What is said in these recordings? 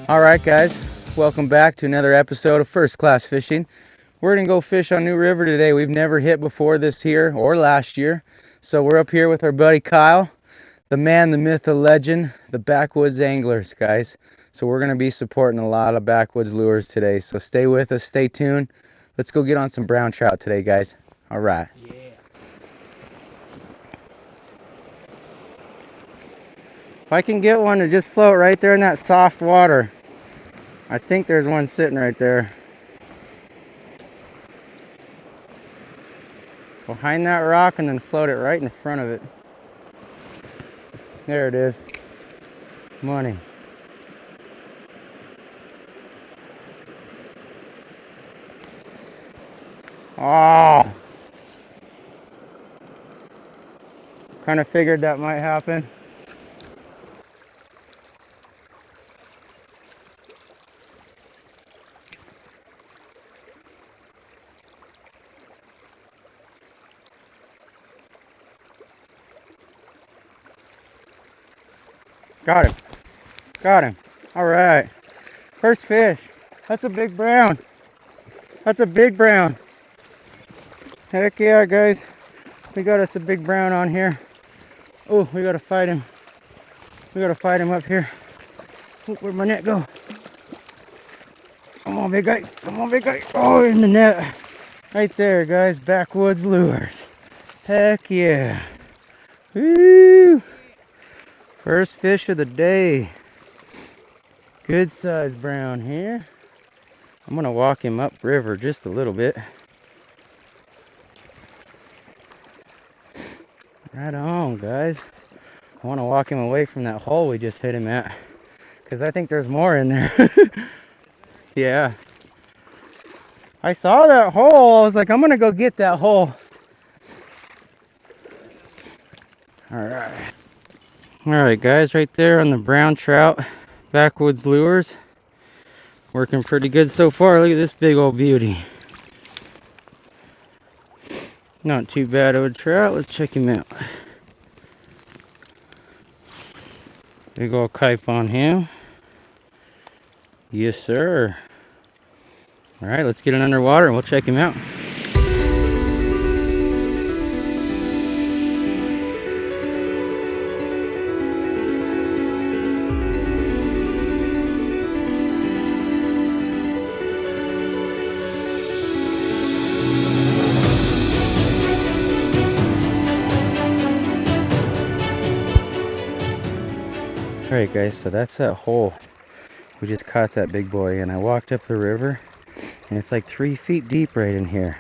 Alright guys, welcome back to another episode of First Class Fishing. We're going to go fish on New River today. We've never hit before this year or last year. So we're up here with our buddy Kyle, the man, the myth, the legend, the backwoods anglers, guys. So we're going to be supporting a lot of backwoods lures today. So stay with us, stay tuned. Let's go get on some brown trout today, guys. Alright. Yeah. If I can get one to just float right there in that soft water. I think there's one sitting right there. Behind that rock and then float it right in front of it. There it is. Money. Oh! Kind of figured that might happen. Got him. Got him. All right. First fish. That's a big brown. That's a big brown. Heck yeah, guys. We got us a big brown on here. Oh, we got to fight him. We got to fight him up here. Oh, where'd my net go? Come on, big guy. Come on, big guy. Oh, in the net. Right there, guys. Backwoods lures. Heck yeah. Woo! First fish of the day. Good size brown here. I'm gonna walk him up river just a little bit. Right on, guys. I want to walk him away from that hole we just hit him at, because I think there's more in there. Yeah. I saw that hole. I was like, I'm gonna go get that hole. Alright guys, right there on the brown trout backwoods lures. Working pretty good so far. Look at this big old beauty. Not too bad of a trout. Let's check him out. Big old kipe on him. Yes sir. Alright, let's get him underwater and we'll check him out. Alright guys, so that's that hole. We just caught that big boy, and I walked up the river and it's like 3 feet deep right in here.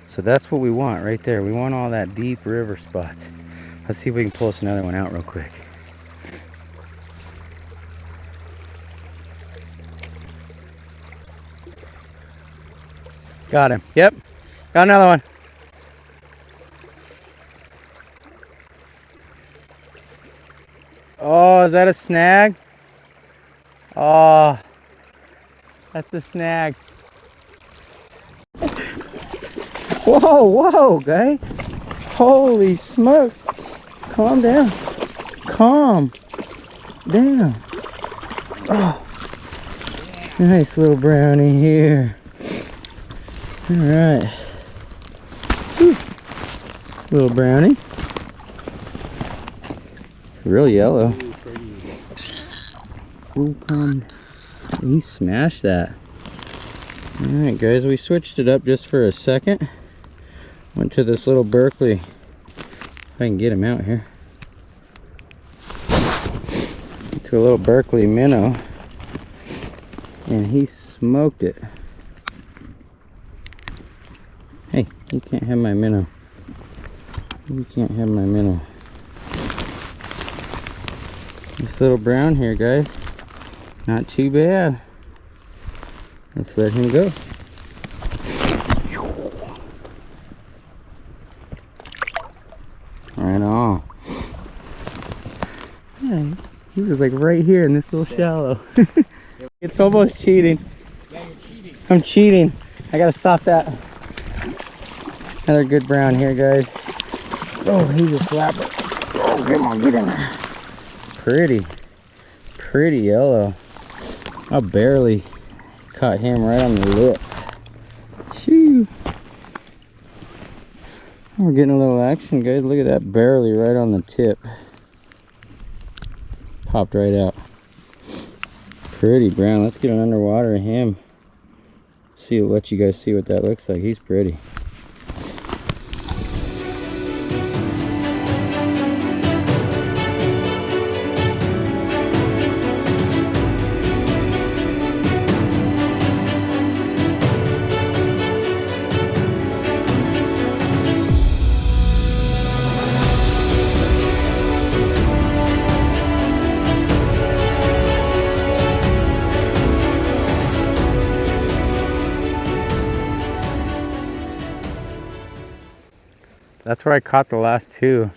So that's what we want right there. We want all that deep river spots. Let's see if we can pull us another one out real quick. Got him. Yep. Got another one. Oh, is that a snag? Oh, that's a snag. Whoa, whoa, guy. Holy smokes. Calm down. Calm down. Oh, nice little brownie here. All right. Whew. Little brownie. Real yellow. Ooh, come. He smashed that. Alright guys, we switched it up just for a second. Went to this little Berkeley. If I can get him out here. To a little Berkeley minnow. And he smoked it. Hey, you can't have my minnow. You can't have my minnow. This little brown here, guys. Not too bad. Let's let him go. Right on. Yeah, he was like right here in this little shallow. It's almost cheating. Yeah, you're cheating. I'm cheating. I gotta stop that. Another good brown here, guys. Oh, he's a slapper. Oh, come on, get in there. Pretty yellow. I barely caught him right on the lip. Shoo! We're getting a little action, guys. Look at that, barely right on the tip. Popped right out. Pretty brown. Let's get an underwater of him. See, let you guys see what that looks like. He's pretty. That's where I caught the last two.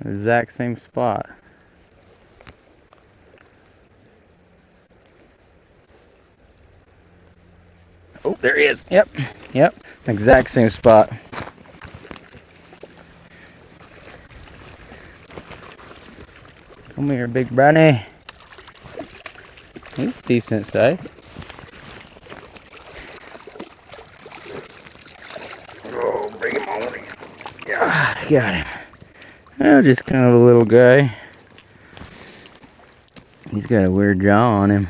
Exact same spot. Oh, there he is. Yep. Yep. Exact same spot. Come here, big brownie. He's decent size. Oh, bring him over here. Yeah, I got him. Oh, just kind of a little guy. He's got a weird jaw on him.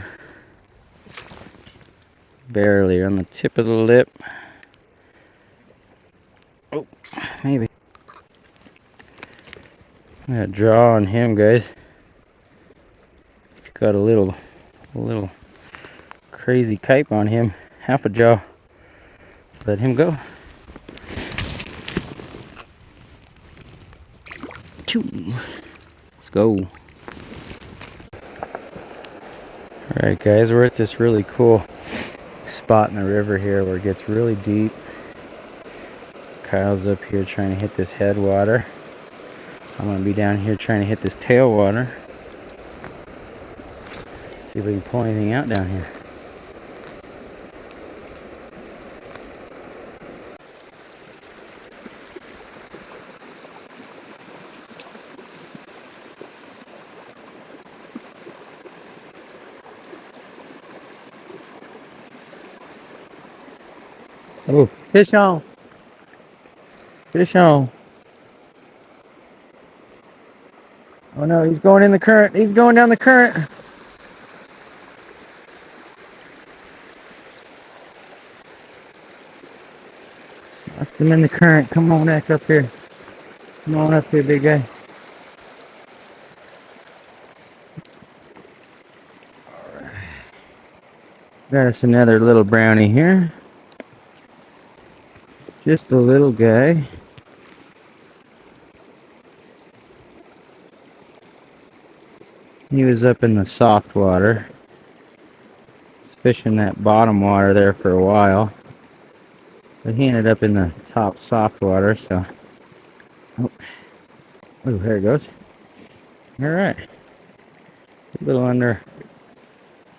Barely on the tip of the lip. Oh, maybe. Got a jaw on him, guys. He's got a little crazy cape on him. Half a jaw. Let's let him go. Let's go. Alright guys, we're at this really cool spot in the river here where it gets really deep. Kyle's up here trying to hit this headwater. I'm going to be down here trying to hit this tailwater. See if we can pull anything out down here. Oh, fish on. Fish on. Oh no, he's going in the current. He's going down the current. Lost him in the current. Come on back up here. Come on up here, big guy. Alright. Got us another little brownie here. Just a little guy. He was up in the soft water. Was fishing that bottom water there for a while. But he ended up in the top soft water, so. Oh, there it goes. Alright. A little under.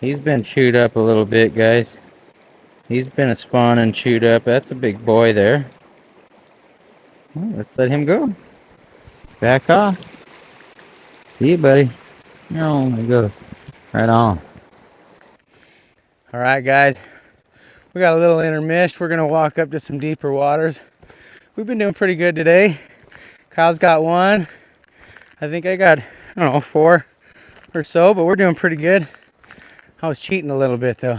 He's been chewed up a little bit, guys. He's been a spawn and chewed up. That's a big boy there. Well, let's let him go. Back off. See you, buddy. Oh, there he goes. Right on. Alright, guys. We got a little intermission. We're going to walk up to some deeper waters. We've been doing pretty good today. Kyle's got one. I think I got, 4 or so, but we're doing pretty good. I was cheating a little bit, though.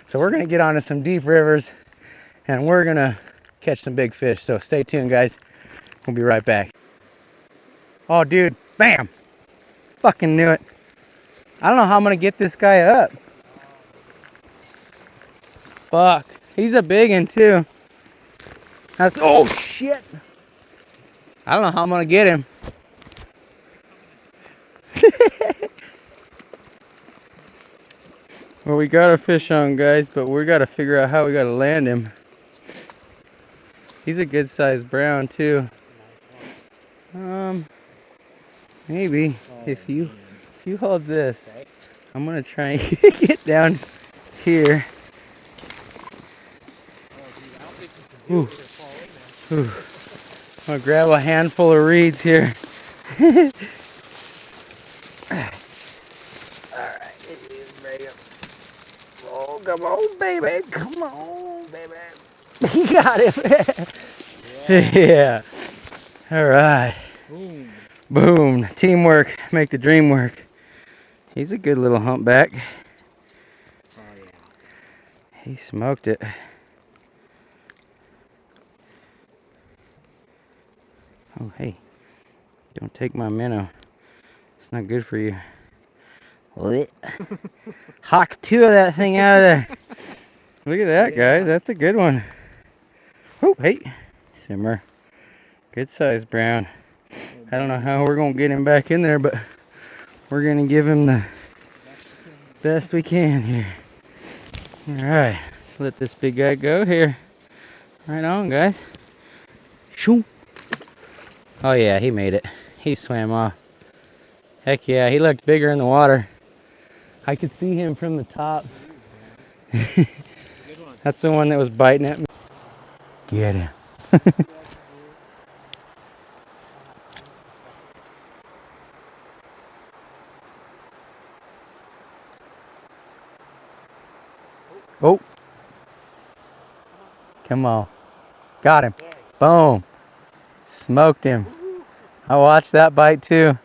So we're going to get onto some deep rivers, and we're going to catch some big fish. So stay tuned, guys. We'll be right back. Oh, dude. Bam! Fucking knew it. I don't know how I'm going to get this guy up. Fuck. He's a big one, too. That's... Oh, shit! I don't know how I'm going to get him. Well, we got a fish on, guys, but we got to figure out how we got to land him. He's a good sized brown, too. Maybe if you hold this, I'm gonna try and get down here. Ooh. Ooh. I'm gonna grab a handful of reeds here. Alright, Oh, come on, baby. Come on, baby. You got it. Yeah. All right. Boom. Boom. Teamwork. Make the dream work. He's a good little humpback. Oh, yeah. He smoked it. Oh, hey. Don't take my minnow. It's not good for you. Hawk 2 of that thing out of there. Look at that, guys. That's a good one. Oh, hey. Simmer. Good size brown. I don't know how we're going to get him back in there, but we're going to give him the best we can here. Alright. Let's let this big guy go here. Right on, guys. Shoo. Oh, yeah. He made it. He swam off. Heck yeah. He looked bigger in the water. I could see him from the top. That's the one that was biting at me. Get him. Oh. Come on. Got him. Boom. Smoked him. I watched that bite too.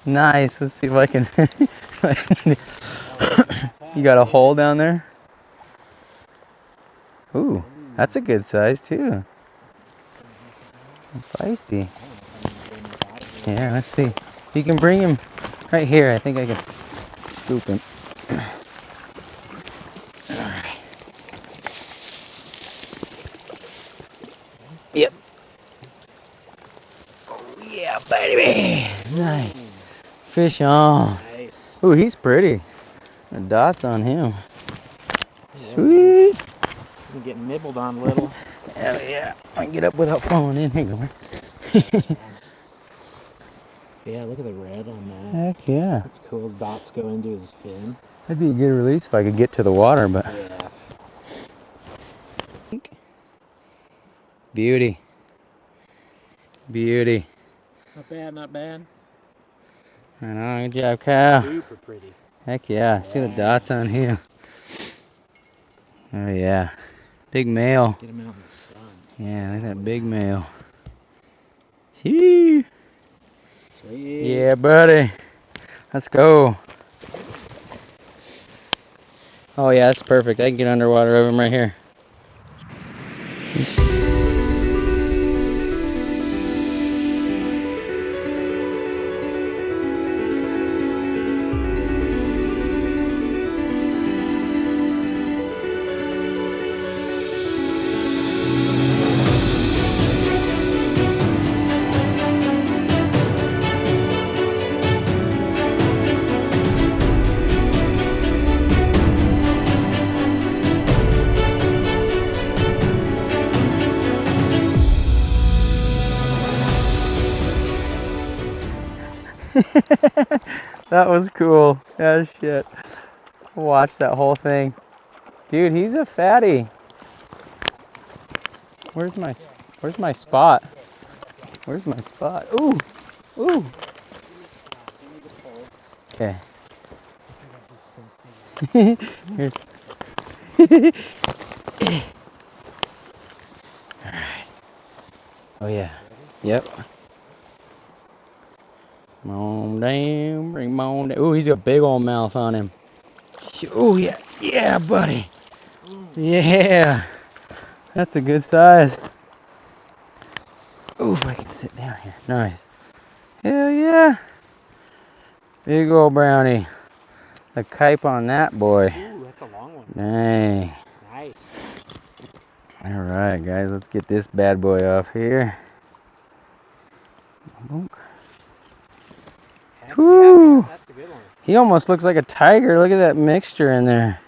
Nice. Let's see if I can. You got a hole down there? Ooh, that's a good size too. Feisty. Yeah, let's see. You can bring him right here. I think I can scoop him. Alright. Yep. Oh yeah, baby. Nice. Fish on. Nice. Ooh, he's pretty. The dots on him. Sweet. I'm getting nibbled on a little. Hell yeah. I can get up without falling in. Here you go. Yeah, look at the red on that. Heck yeah. That's cool. His dots go into his fin. That'd be a good release if I could get to the water, but. Yeah. Beauty. Beauty. Not bad, not bad. Right on. Good job, Kyle. Super pretty. Heck yeah. See the dots on him. Oh yeah. Big male. Get him out in the sun. Yeah, look at that big male. Sweet. Yeah, buddy. Let's go. Oh yeah, that's perfect. I can get underwater over him right here. That was cool. Yeah, shit. Watch that whole thing. Dude, he's a fatty. Where's my spot? Where's my spot? Ooh. Ooh. Okay. Here's. Alright. Oh yeah. Yep. Come on down, bring him on down. Ooh, he's got a big old mouth on him. Ooh, yeah, yeah, buddy. Yeah, that's a good size. Ooh, if I can sit down here. Nice. Hell yeah. Big old brownie. The cape on that boy. Ooh, that's a long one. Dang. Nice. All right, guys, let's get this bad boy off here. Woo! That's a good one. He almost looks like a tiger. Look at that mixture in there.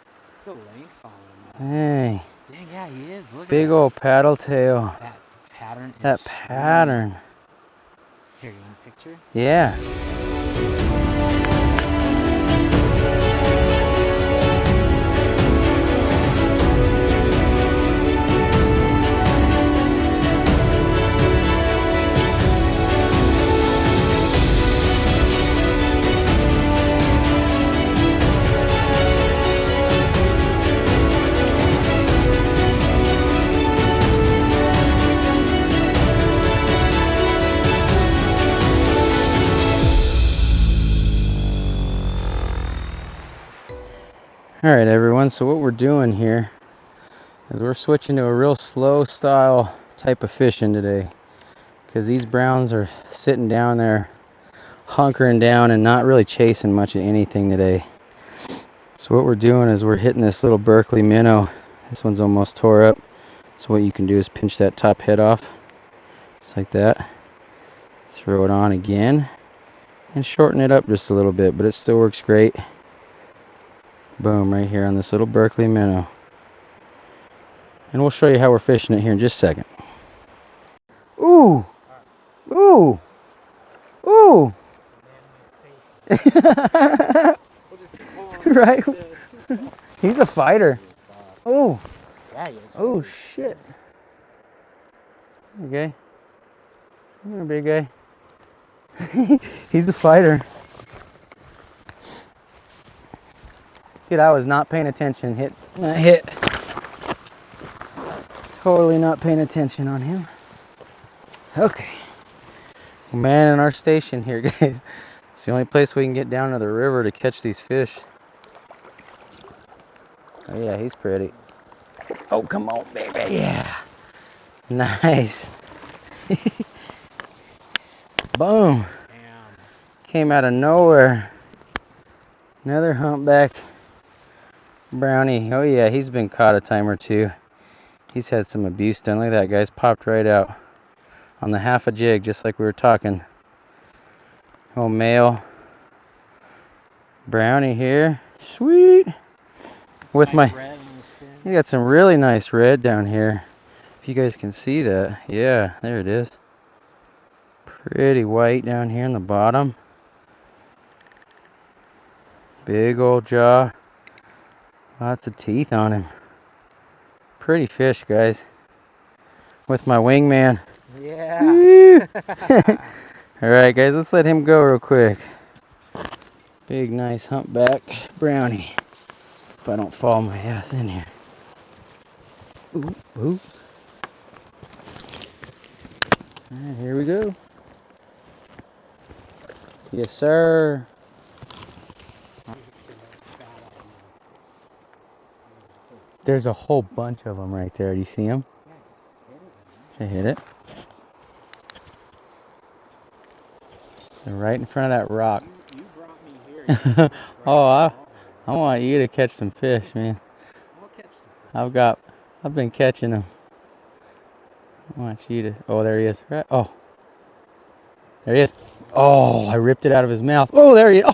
Look at the length on him. Hey. Dang, yeah, he is. Look Big at old paddle tail. that pattern. That pattern. Here, you want a picture? Yeah. Alright everyone, so what we're doing here is we're switching to a real slow style type of fishing today. Because these browns are sitting down there, hunkering down and not really chasing much of anything today. So what we're doing is we're hitting this little Berkeley minnow. This one's almost tore up. So what you can do is pinch that top head off, just like that. Throw it on again and shorten it up just a little bit, but it still works great. Boom, right here on this little Berkeley minnow. And we'll show you how we're fishing it here in just a second. Ooh! Ooh! Ooh! Right? He's a fighter. Oh! Yeah, he is. Oh shit. Okay. Come here, big guy. He's a fighter. Dude, I was not paying attention. Hit. Totally not paying attention on him. Okay. We're manning our station here, guys. It's the only place we can get down to the river to catch these fish. Oh yeah, he's pretty. Oh, come on, baby. Yeah. Nice. Boom. Damn. Came out of nowhere. Another humpback brownie. Oh yeah, he's been caught a time or two. He's had some abuse done. Look at that, guys. Popped right out on the half a jig, just like we were talking. Oh, male brownie here. Sweet. With Nice my, red on the spoon. you got some really nice red down here. If you guys can see that. Yeah, there it is. Pretty white down here in the bottom. Big old jaw. Lots of teeth on him. Pretty fish, guys. With my wingman. Yeah. Alright, guys, let's let him go real quick. Big, nice humpback brownie. If I don't fall my ass in here. Ooh, ooh. Alright, here we go. Yes, sir. There's a whole bunch of them right there. Do you see them? Should I hit it? They're right in front of that rock. You brought me here. Oh, I want you to catch some fish, man. We'll catch some fish. I've been catching them. I want you to. Oh, there he is. Right. Oh, there he is. Oh, I ripped it out of his mouth. Oh, there he is.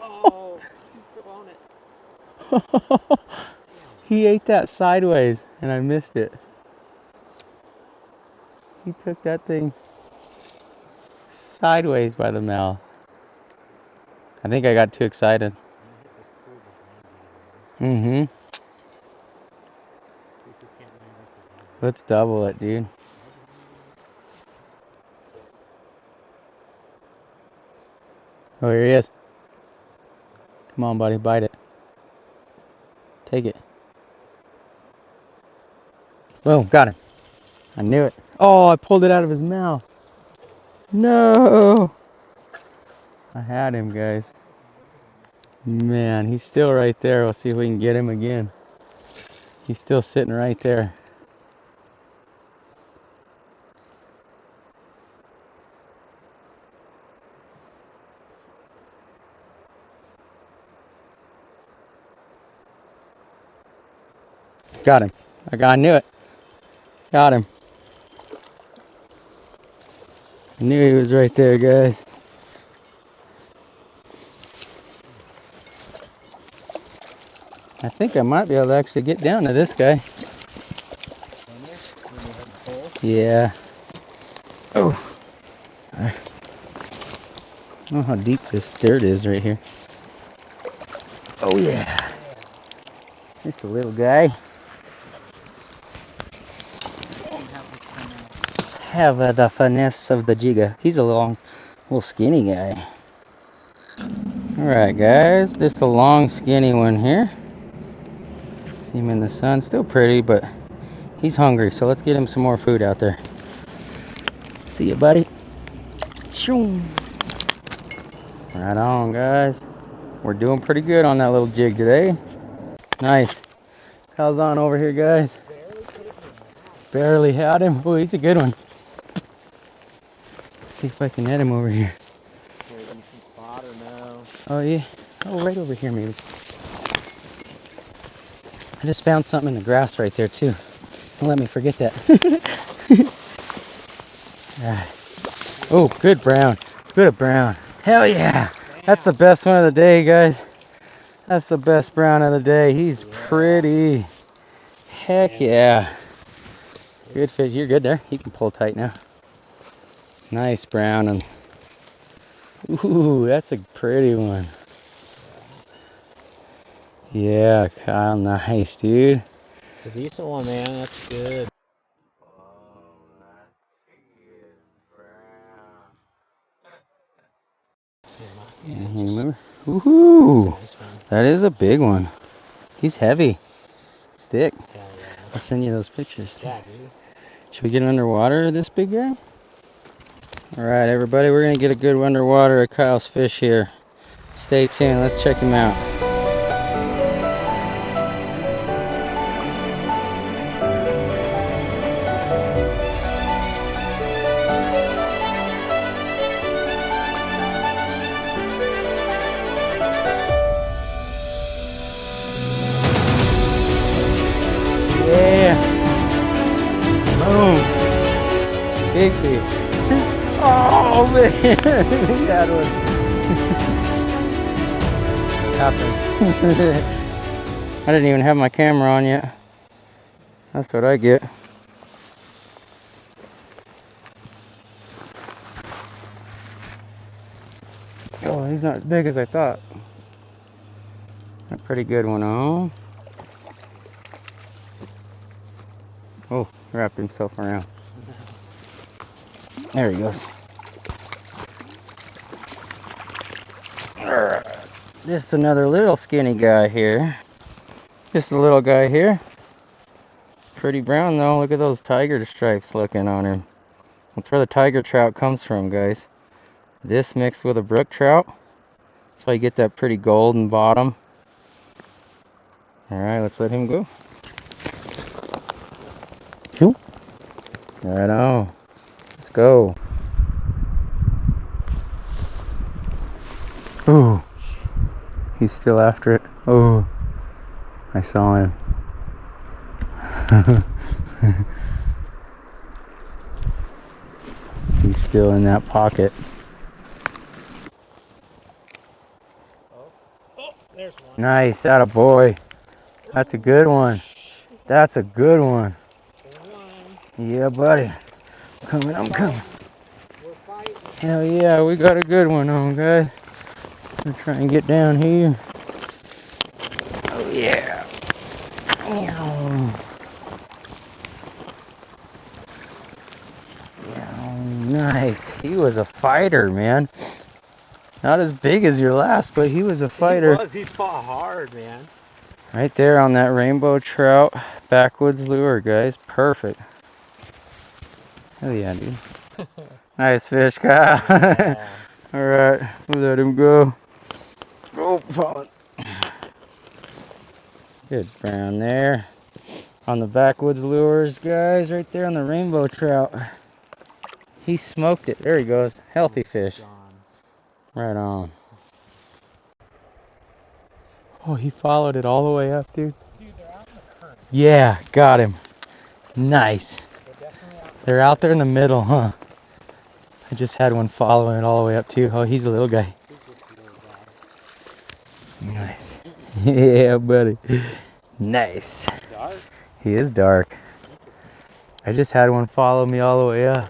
Oh, he's still on it. He ate that sideways, and I missed it. He took that thing sideways by the mouth. I think I got too excited. Mm-hmm. Let's double it, dude. Oh, here he is. Come on, buddy, bite it. Take it. Boom, got him. I knew it. Oh, I pulled it out of his mouth. No. I had him, guys. Man, he's still right there. We'll see if we can get him again. He's still sitting right there. Got him. I knew it. Got him. I knew he was right there, guys. I think I might be able to actually get down to this guy. Yeah. Oh. I don't know how deep this dirt is right here. Oh yeah. Just a little guy. Have the finesse of the jigger. He's a little skinny guy. Alright guys, just a long skinny one here. See him in the sun, still pretty, but he's hungry, so let's get him some more food out there. See you, buddy. Right on, guys. We're doing pretty good on that little jig today. Nice. Kyle's on over here, guys. Barely had him. Oh, he's a good one. Let's see if I can net him over here. Is there a decent spot or no? Oh, yeah. Oh, right over here, maybe. I just found something in the grass right there, too. Don't let me forget that. Oh, good brown. Good brown. Hell yeah. That's the best one of the day, guys. That's the best brown of the day. He's pretty. Heck yeah. Good fish. You're good there. You can pull tight now. Nice brown. And ooh, that's a pretty one. Yeah, Kyle, nice, dude. It's a decent one, man. That's good. Yeah, you remember? Ooh, that is a big one. He's heavy. It's thick. Yeah. I'll send you those pictures too. Yeah, dude. Should we get underwater this big guy? Alright, everybody, we're going to get a good underwater of Kyle's fish here. Stay tuned. Let's check him out. Yeah. Boom. Big fish. Oh man, that one. Happened. I didn't even have my camera on yet. That's what I get. Oh, he's not as big as I thought. A pretty good one, oh. Oh, wrapped himself around. There he goes. Just another little skinny guy here. Just a little guy here. Pretty brown though. Look at those tiger stripes looking on him. That's where the tiger trout comes from, guys. This mixed with a brook trout. That's why you get that pretty golden bottom. Alright, let's let him go. Right on. Let's go. Ooh. He's still after it. Oh. I saw him. He's still in that pocket. Oh, there's one. Nice, attaboy. That's a good one. That's a good one. Yeah, buddy. I'm coming. We're fighting. Hell yeah, we got a good one on, guys. I'm trying to get down here. Oh yeah. Nice. He was a fighter, man. Not as big as your last, but he was a fighter. He fought hard, man. Right there on that rainbow trout backwoods lure, guys. Perfect. Hell yeah, dude. Nice fish, Kyle. Yeah. Alright, we'll let him go. Oh, falling. Good brown there. On the backwoods lures, guys, right there on the rainbow trout. He smoked it. There he goes. Healthy fish. Right on. Oh, he followed it all the way up, dude. Dude, they're out in the current. Yeah, got him. Nice. They're definitely out. They're out there in the middle, huh? I just had one following it all the way up, too. Oh, he's a little guy. He's just a little guy. Nice. Yeah, buddy. Nice. Dark. He is dark. I just had one follow me all the way up.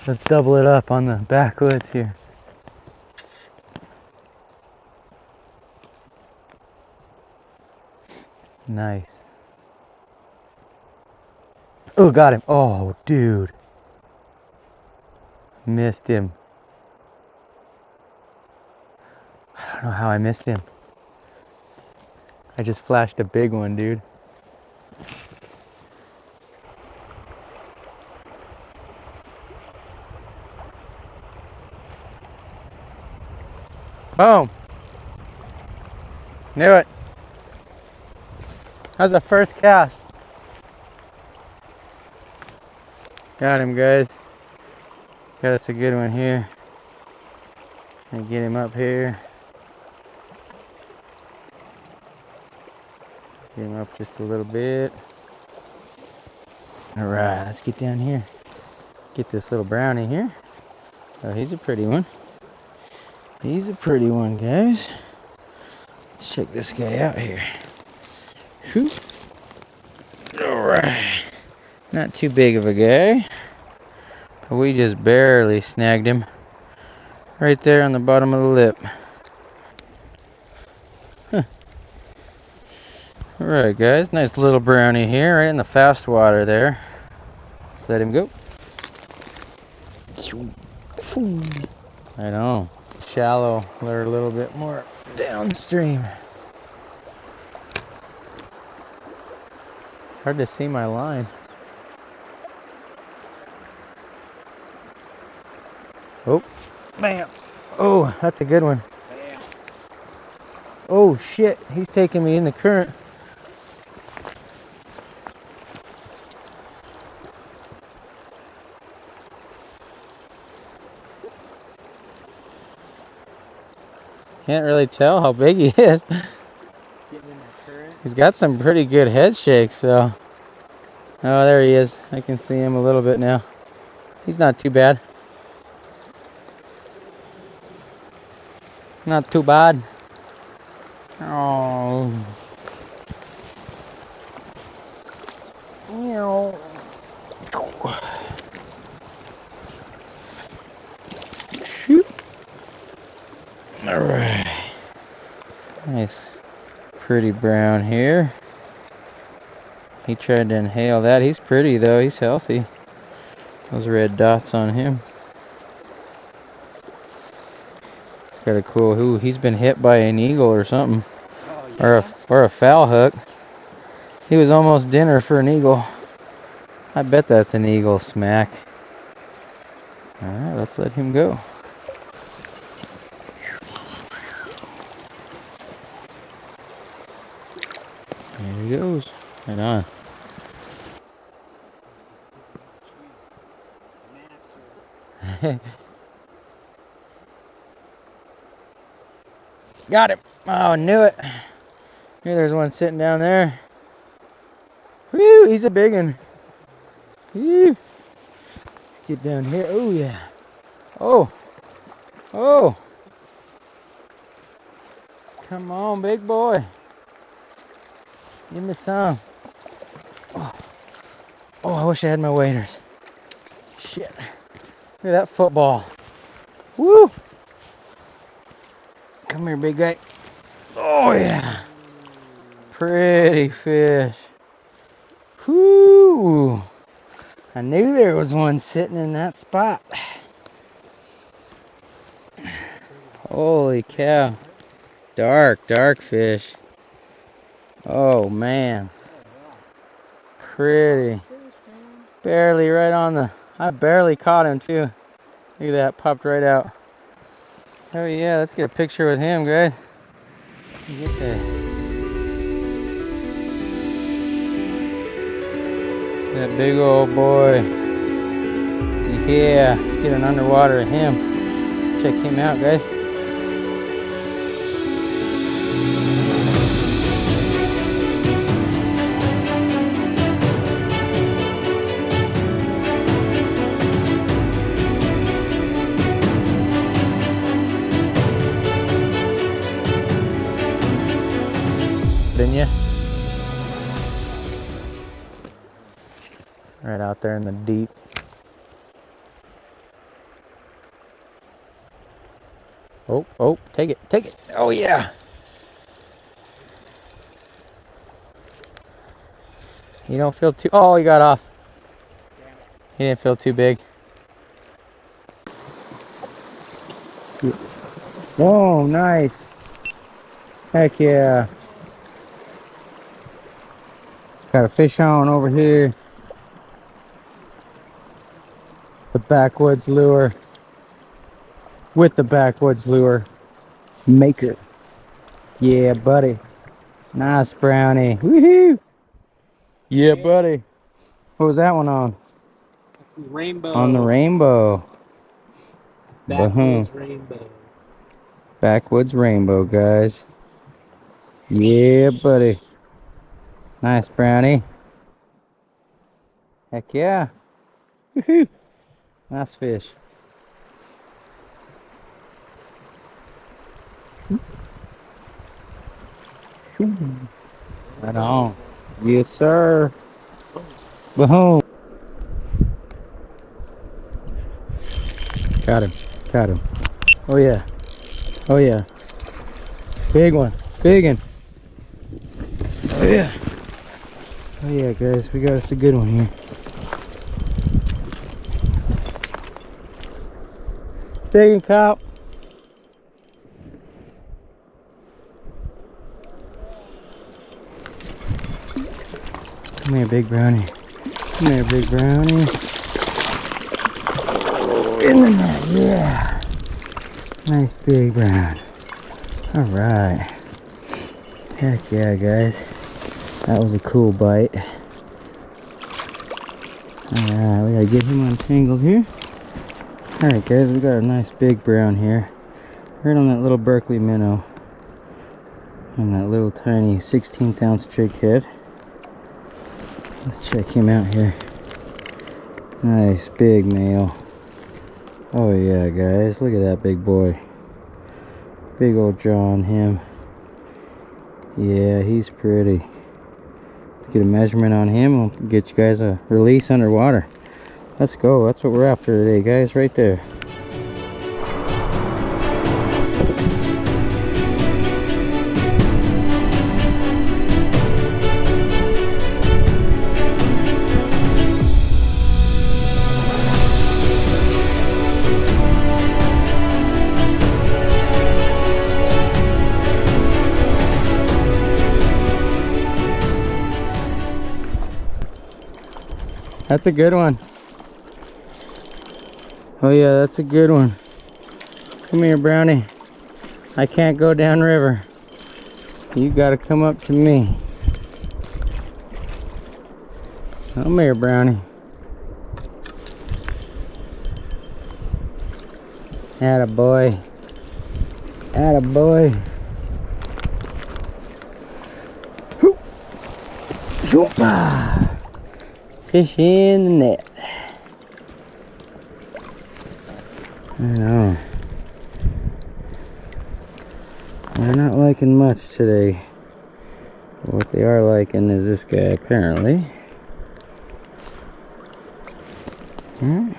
Let's double it up on the backwoods here. Nice. Oh, got him. Oh, dude. Missed him. I don't know how I missed him. I just flashed a big one, dude. Boom. Knew it. How's the first cast? Got him, guys. Got us a good one here. And get him up here. Get him up just a little bit. Alright, let's get down here. Get this little brownie here. Oh, he's a pretty one. He's a pretty one, guys. Let's check this guy out here. Whew. Alright. Not too big of a guy. But we just barely snagged him. Right there on the bottom of the lip. Huh. Alright, guys. Nice little brownie here, right in the fast water there. Let's let him go. I know. Shallow. They're a little bit more downstream. Hard to see my line. Oh, bam. Oh, that's a good one. Bam. Oh shit, he's taking me in the current. Can't really tell how big he is. Getting in that current. He's got some pretty good head shakes, so. Oh, there he is. I can see him a little bit now. He's not too bad. Not too bad. Oh. Meow. Shoot. Alright. Nice. Pretty brown here. He tried to inhale that. He's pretty though. He's healthy. Those red dots on him. It's got a cool. Ooh, he's been hit by an eagle or something. Oh, yeah. Or a foul hook. He was almost dinner for an eagle. I bet that's an eagle smack. Alright, let's let him go. There he goes. Right on. Got him. Oh, knew it. Knew there's one sitting down there. Whew, he's a big one. Whew. Let's get down here. Oh, yeah. Oh. Oh. Come on, big boy. Give me some. Oh. Oh, I wish I had my waders. Shit. Look at that football. Woo. Come here, big guy. Oh, yeah. Pretty fish. Whoo! I knew there was one sitting in that spot. Holy cow. Dark, dark fish. Oh, man. Pretty. Barely right on the... I barely caught him, too. Look at that. Popped right out. Oh, yeah. Let's get a picture with him, guys. Get that. That big old boy. Yeah, let's get an underwater of him. Check him out, guys. Didn't you? Right out there in the deep. Oh, oh, take it, take it. Oh, yeah. You don't feel too... Oh, he got off. He didn't feel too big. Oh, nice. Heck yeah. Got a fish on over here. The backwoods lure. With the backwoods lure maker. Yeah, buddy. Nice brownie. Woohoo! Yeah, buddy. What was that one on? That's the rainbow. On the rainbow. Backwoods rainbow. Backwoods rainbow, guys. Yeah, buddy. Nice brownie. Heck yeah. Woohoo. Nice fish. Right on. Yes, sir. Boom. Got him. Got him. Oh, yeah. Oh, yeah. Big one. Big one. Oh, yeah. Oh, yeah, guys. We got us a good one here. Big and cop. Come here, big brownie. Come here, big brownie. In the net, yeah. Nice big brown. All right. Heck yeah, guys. That was a cool bite. All right, we gotta get him untangled here. All right, guys, we got a nice big brown here. Right on that little Berkeley minnow. And that little tiny 16th ounce jig head. Let's check him out here. Nice big male. Oh yeah, guys, look at that big boy. Big old jaw on him. Yeah, he's pretty. Let's get a measurement on him. We'll get you guys a release underwater. Let's go. That's what we're after today, guys, right there. That's a good one. Oh yeah, that's a good one. Come here, brownie. I can't go downriver. You gotta come up to me. Come here, brownie. Attaboy. Attaboy. Hoop. Zoomba. Fish in the net. I know. They're not liking much today. What they are liking is this guy, apparently. Alright.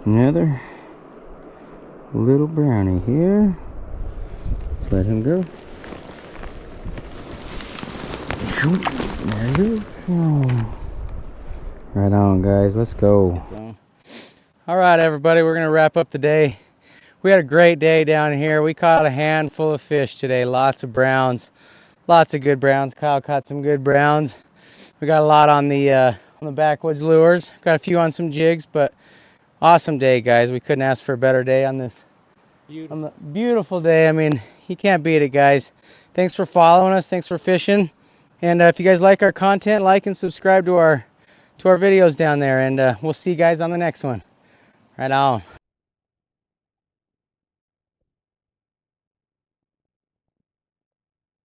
Another little brownie here. Let's let him go. There you go. Right on, guys. Let's go. All right, everybody. We're going to wrap up the day. We had a great day down here. We caught a handful of fish today. Lots of browns. Lots of good browns. Kyle caught some good browns. We got a lot on the backwoods lures. Got a few on some jigs, but awesome day, guys. We couldn't ask for a better day on this beautiful day. I mean, you can't beat it, guys. Thanks for following us. Thanks for fishing. And if you guys like our content, like and subscribe to our videos down there. And we'll see you guys on the next one. Right on.